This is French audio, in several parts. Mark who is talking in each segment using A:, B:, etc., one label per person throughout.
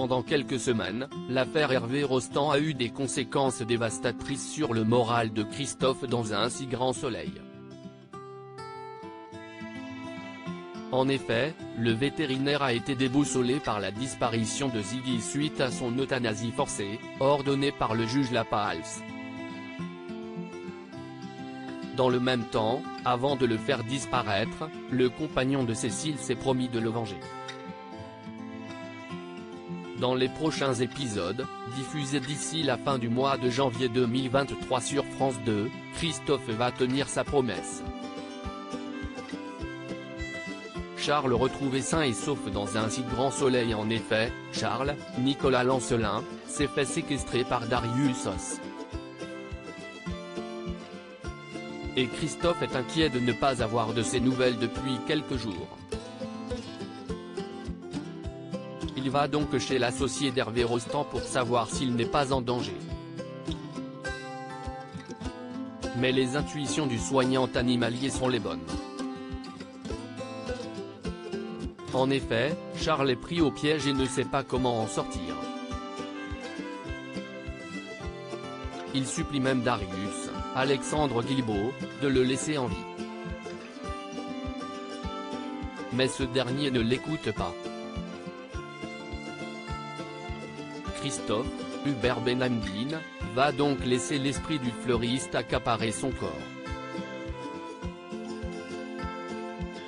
A: pendant quelques semaines, l'affaire Hervé Rostand a eu des conséquences dévastatrices sur le moral de Christophe dans un si grand soleil. En effet, le vétérinaire a été déboussolé par la disparition de Ziggy suite à son euthanasie forcée, ordonnée par le juge Lapalisse. Dans le même temps, avant de le faire disparaître, le compagnon de Cécile s'est promis de le venger. Dans les prochains épisodes, diffusés d'ici la fin du mois de janvier 2023 sur France 2, Christophe va tenir sa promesse. Charles retrouvé sain et sauf dans un si grand soleil. En effet, Charles, Nicolas Lancelin, s'est fait séquestrer par Darius Sos. Et Christophe est inquiet de ne pas avoir de ses nouvelles depuis quelques jours. Il va donc chez l'associé d'Hervé Rostand pour savoir s'il n'est pas en danger. Mais les intuitions du soignant animalier sont les bonnes. En effet, Charles est pris au piège et ne sait pas comment en sortir. Il supplie même Darius, Alexandre Guilbault, de le laisser en vie. Mais ce dernier ne l'écoute pas. Christophe, Hubert Benhamdine, va donc laisser l'esprit du fleuriste accaparer son corps.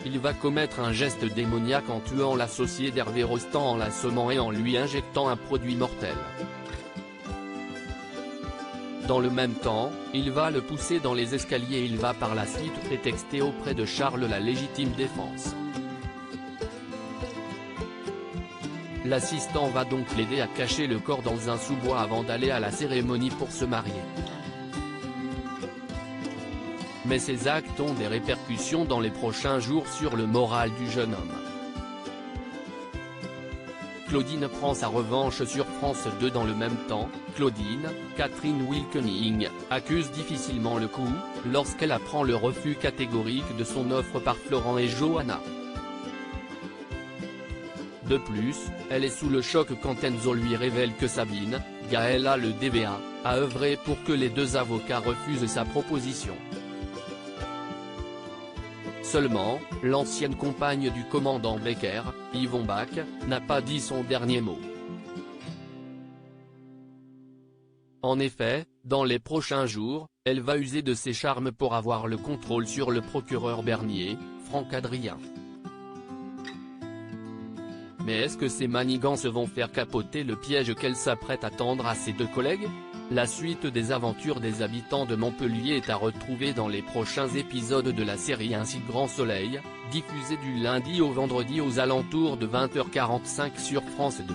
A: Il va commettre un geste démoniaque en tuant l'associé d'Hervé Rostand en l'assommant et en lui injectant un produit mortel. Dans le même temps, il va le pousser dans les escaliers et il va par la suite prétexter auprès de Charles la légitime défense. L'assistant va donc l'aider à cacher le corps dans un sous-bois avant d'aller à la cérémonie pour se marier. Mais ces actes ont des répercussions dans les prochains jours sur le moral du jeune homme. Claudine prend sa revanche sur France 2. Dans le même temps, Claudine, Catherine Wilkening, accuse difficilement le coup, lorsqu'elle apprend le refus catégorique de son offre par Florent et Johanna. De plus, elle est sous le choc quand Enzo lui révèle que Sabine, Gaëlla le DBA, a œuvré pour que les deux avocats refusent sa proposition. Seulement, l'ancienne compagne du commandant Becker, Yvonne Bach, n'a pas dit son dernier mot. En effet, dans les prochains jours, elle va user de ses charmes pour avoir le contrôle sur le procureur Bernier, Franck Adrien. Mais est-ce que ces manigances vont faire capoter le piège qu'elle s'apprête à tendre à ses deux collègues? La suite des aventures des habitants de Montpellier est à retrouver dans les prochains épisodes de la série Un si grand soleil, diffusée du lundi au vendredi aux alentours de 20h45 sur France 2.